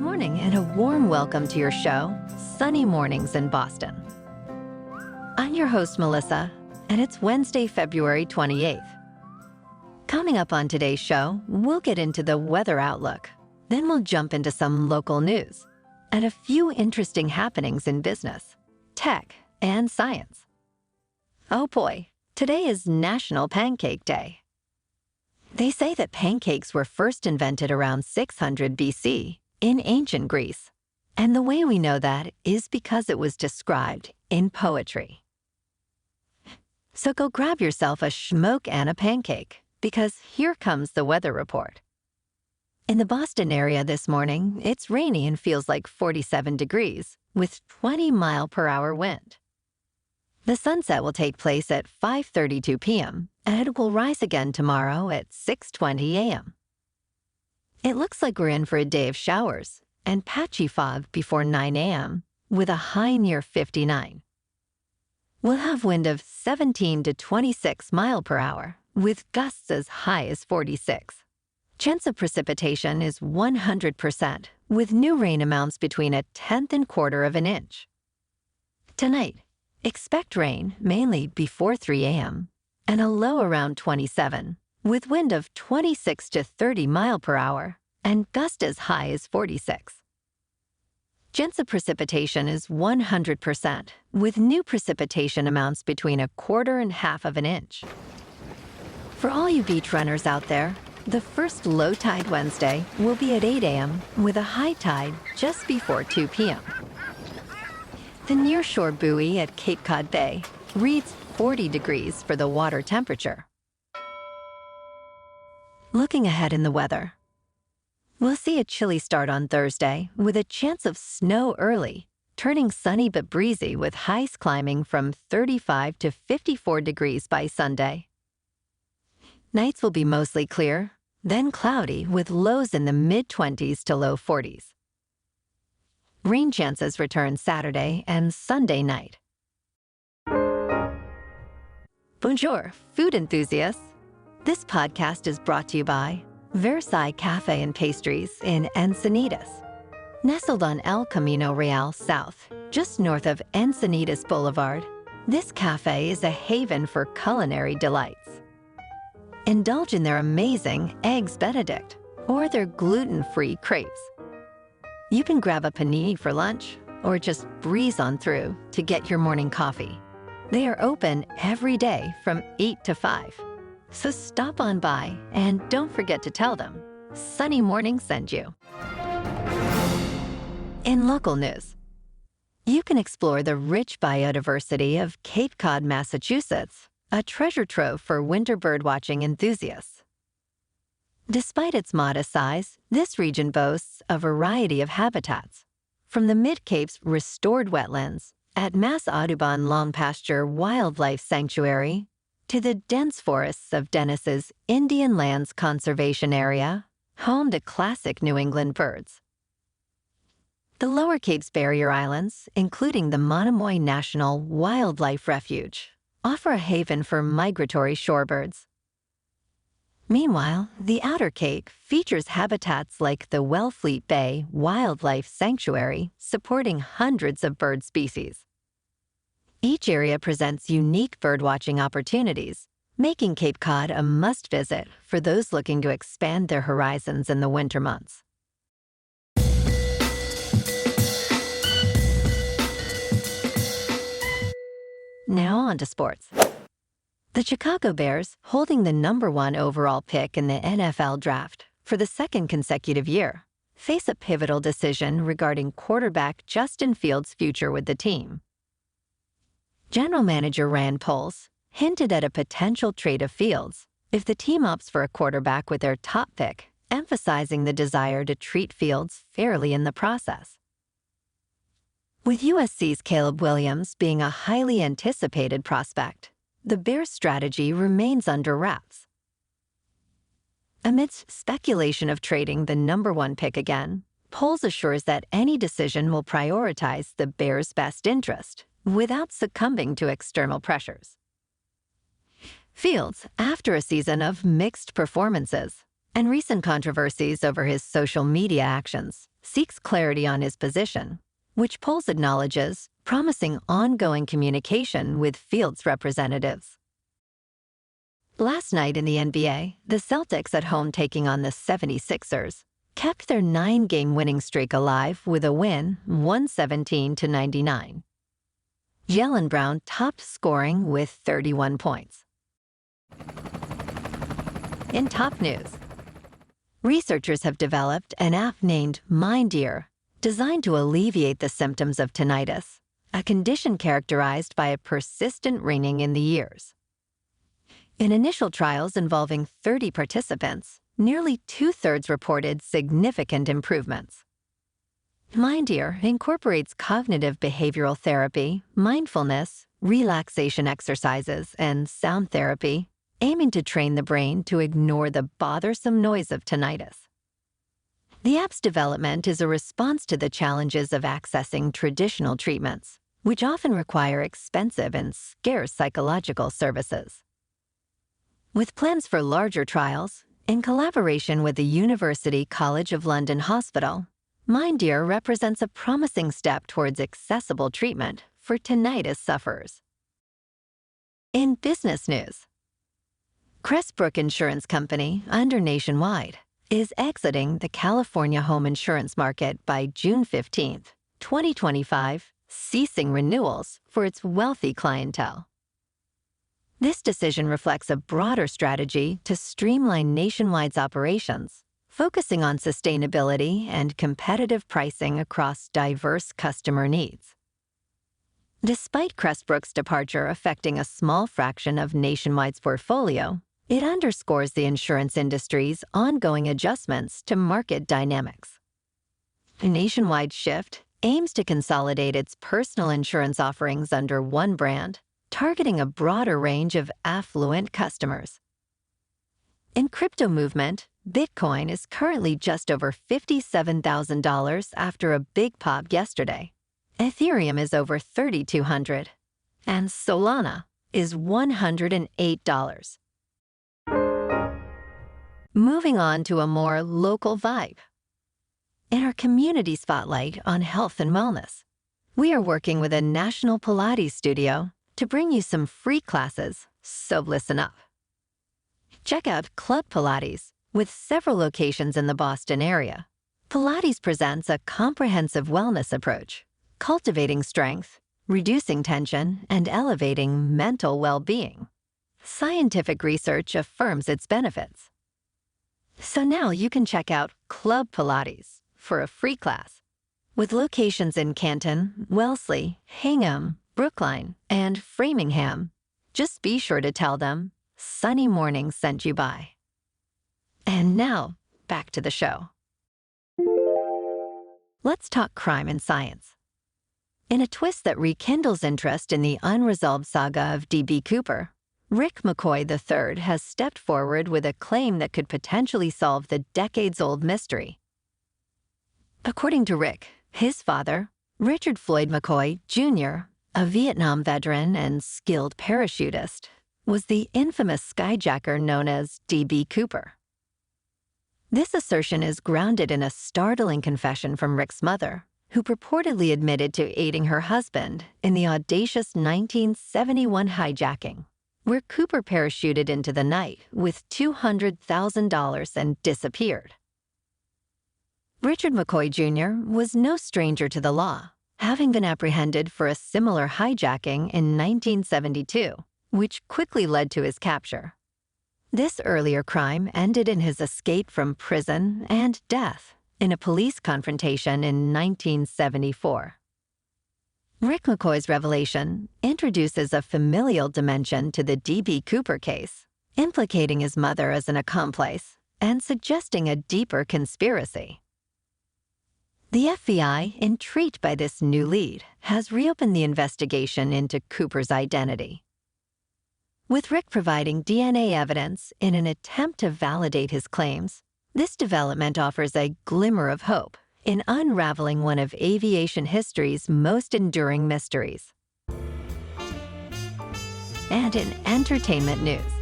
Good morning and a warm welcome to your show, Sunny Mornings in Boston. I'm your host, Melissa, and it's Wednesday, February 28th. Coming up on today's show, we'll get into the weather outlook. Then we'll jump into some local news and a few interesting happenings in business, tech, and science. Oh boy, today is National Pancake Day. They say that pancakes were first invented around 600 BC in ancient Greece. And the way we know that is because it was described in poetry. So go grab yourself a schmoke and a pancake, because here comes the weather report. In the Boston area this morning, it's rainy and feels like 47 degrees, with 20-mile-per-hour wind. The sunset will take place at 5:32 p.m., and it will rise again tomorrow at 6:20 a.m. It looks like we're in for a day of showers and patchy fog before 9 a.m., with a high near 59. We'll have wind of 17 to 26 miles per hour, with gusts as high as 46. Chance of precipitation is 100%, with new rain amounts between 1/10 and 1/4 of an inch. Tonight, expect rain mainly before 3 a.m., and a low around 27, with wind of 26 to 30 miles per hour and gust as high as 46. Chance of precipitation is 100%, with new precipitation amounts between 1/4 and 1/2 of an inch. For all you beach runners out there, the first low tide Wednesday will be at 8 a.m. with a high tide just before 2 p.m. The nearshore buoy at Cape Cod Bay reads 40 degrees for the water temperature. Looking ahead in the weather, we'll see a chilly start on Thursday with a chance of snow early, turning sunny but breezy with highs climbing from 35 to 54 degrees by Sunday. Nights will be mostly clear, then cloudy with lows in the mid-20s to low 40s. Rain chances return Saturday and Sunday night. Bonjour, food enthusiasts. This podcast is brought to you by Versailles Cafe and Pastries in Encinitas. Nestled on El Camino Real South, just north of Encinitas Boulevard, this cafe is a haven for culinary delights. Indulge in their amazing Eggs Benedict or their gluten-free crepes. You can grab a panini for lunch or just breeze on through to get your morning coffee. They are open every day from 8 to 5. So stop on by and don't forget to tell them Sunny Morning sent you. In local news, you can explore the rich biodiversity of Cape Cod, Massachusetts, a treasure trove for winter birdwatching enthusiasts. Despite its modest size, this region boasts a variety of habitats, from the Mid-Cape's restored wetlands at Mass Audubon Long Pasture Wildlife Sanctuary to the dense forests of Dennis's Indian Lands Conservation Area, home to classic New England birds. The Lower Cape's barrier islands, including the Monomoy National Wildlife Refuge, offer a haven for migratory shorebirds. Meanwhile, the Outer Cape features habitats like the Wellfleet Bay Wildlife Sanctuary, supporting hundreds of bird species. Each area presents unique birdwatching opportunities, making Cape Cod a must-visit for those looking to expand their horizons in the winter months. Now on to sports. The Chicago Bears, holding the #1 overall pick in the NFL draft for the second consecutive year, face a pivotal decision regarding quarterback Justin Fields' future with the team. General Manager Rand Poles hinted at a potential trade of Fields if the team opts for a quarterback with their top pick, emphasizing the desire to treat Fields fairly in the process. With USC's Caleb Williams being a highly anticipated prospect, the Bears' strategy remains under wraps. Amidst speculation of trading the #1 pick again, Poles assures that any decision will prioritize the Bears' best interest without succumbing to external pressures. Fields, after a season of mixed performances and recent controversies over his social media actions, seeks clarity on his position, which polls acknowledges promising ongoing communication with Fields representatives. Last night in the NBA, the Celtics at home taking on the 76ers kept their 9-game winning streak alive with a win 117-99. Jaylen Brown topped scoring with 31 points. In top news, researchers have developed an app named MindEar, designed to alleviate the symptoms of tinnitus, a condition characterized by a persistent ringing in the ears. In initial trials involving 30 participants, nearly 2/3 reported significant improvements. MindEar incorporates cognitive behavioral therapy, mindfulness, relaxation exercises, and sound therapy, aiming to train the brain to ignore the bothersome noise of tinnitus. The app's development is a response to the challenges of accessing traditional treatments, which often require expensive and scarce psychological services. With plans for larger trials, in collaboration with the University College of London Hospital, MindEar represents a promising step towards accessible treatment for tinnitus sufferers. In business news, Crestbrook Insurance Company, under Nationwide, is exiting the California home insurance market by June 15, 2025, ceasing renewals for its wealthy clientele. This decision reflects a broader strategy to streamline Nationwide's operations, focusing on sustainability and competitive pricing across diverse customer needs. Despite Crestbrook's departure affecting a small fraction of Nationwide's portfolio, it underscores the insurance industry's ongoing adjustments to market dynamics. Nationwide's shift aims to consolidate its personal insurance offerings under one brand, targeting a broader range of affluent customers. In crypto movement, Bitcoin is currently just over $57,000 after a big pop yesterday. Ethereum is over $3,200, and Solana is $108. Moving on to a more local vibe. In our community spotlight on health and wellness, we are working with a National Pilates studio to bring you some free classes, so listen up. Check out Club Pilates, with several locations in the Boston area. Pilates presents a comprehensive wellness approach, cultivating strength, reducing tension, and elevating mental well-being. Scientific research affirms its benefits. So now you can check out Club Pilates for a free class. With locations in Canton, Wellesley, Hingham, Brookline, and Framingham, just be sure to tell them Sunny Mornings sent you by. And now, back to the show. Let's talk crime and science. In a twist that rekindles interest in the unresolved saga of D.B. Cooper, Rick McCoy III has stepped forward with a claim that could potentially solve the decades-old mystery. According to Rick, his father, Richard Floyd McCoy, Jr., a Vietnam veteran and skilled parachutist, was the infamous skyjacker known as D.B. Cooper. This assertion is grounded in a startling confession from Rick's mother, who purportedly admitted to aiding her husband in the audacious 1971 hijacking, where Cooper parachuted into the night with $200,000 and disappeared. Richard McCoy Jr. was no stranger to the law, having been apprehended for a similar hijacking in 1972, which quickly led to his capture. This earlier crime ended in his escape from prison and death in a police confrontation in 1974. Rick McCoy's revelation introduces a familial dimension to the D.B. Cooper case, implicating his mother as an accomplice and suggesting a deeper conspiracy. The FBI, intrigued by this new lead, has reopened the investigation into Cooper's identity. With Rick providing DNA evidence in an attempt to validate his claims, this development offers a glimmer of hope in unraveling one of aviation history's most enduring mysteries. And in entertainment news,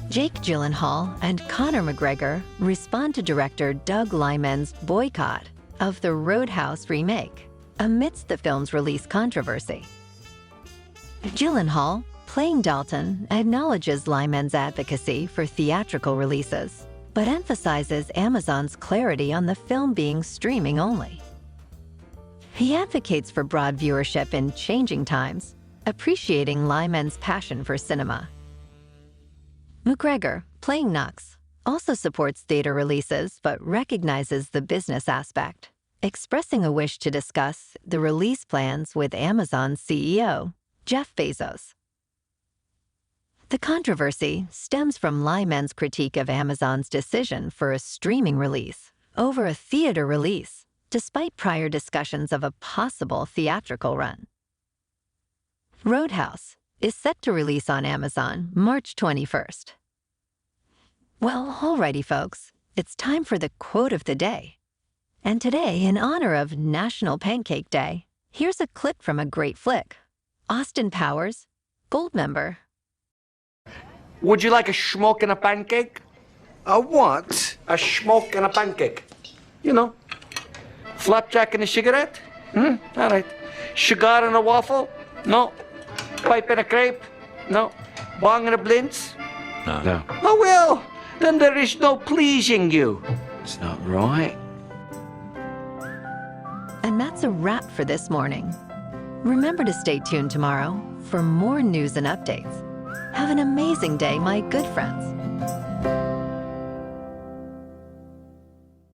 Jake Gyllenhaal and Conor McGregor respond to director Doug Liman's boycott of the Roadhouse remake amidst the film's release controversy. Gyllenhaal, playing Dalton, acknowledges Lyman's advocacy for theatrical releases, but emphasizes Amazon's clarity on the film being streaming only. He advocates for broad viewership in changing times, appreciating Lyman's passion for cinema. McGregor, playing Knox, also supports theater releases but recognizes the business aspect, expressing a wish to discuss the release plans with Amazon's CEO, Jeff Bezos. The controversy stems from Lyman's critique of Amazon's decision for a streaming release over a theater release, despite prior discussions of a possible theatrical run. Roadhouse is set to release on Amazon March 21st. Well, alrighty folks, it's time for the quote of the day. And today, in honor of National Pancake Day, here's a clip from a great flick. Austin Powers, Gold member. Would you like a schmoke and a pancake? A what? A schmoke and a pancake. You know, flapjack and a cigarette? All right. Cigar and a waffle? No. Pipe and a crepe? No. Bong and a blintz? No. Oh, well, then there is no pleasing you. It's not right. And that's a wrap for this morning. Remember to stay tuned tomorrow for more news and updates. Have an amazing day, my good friends.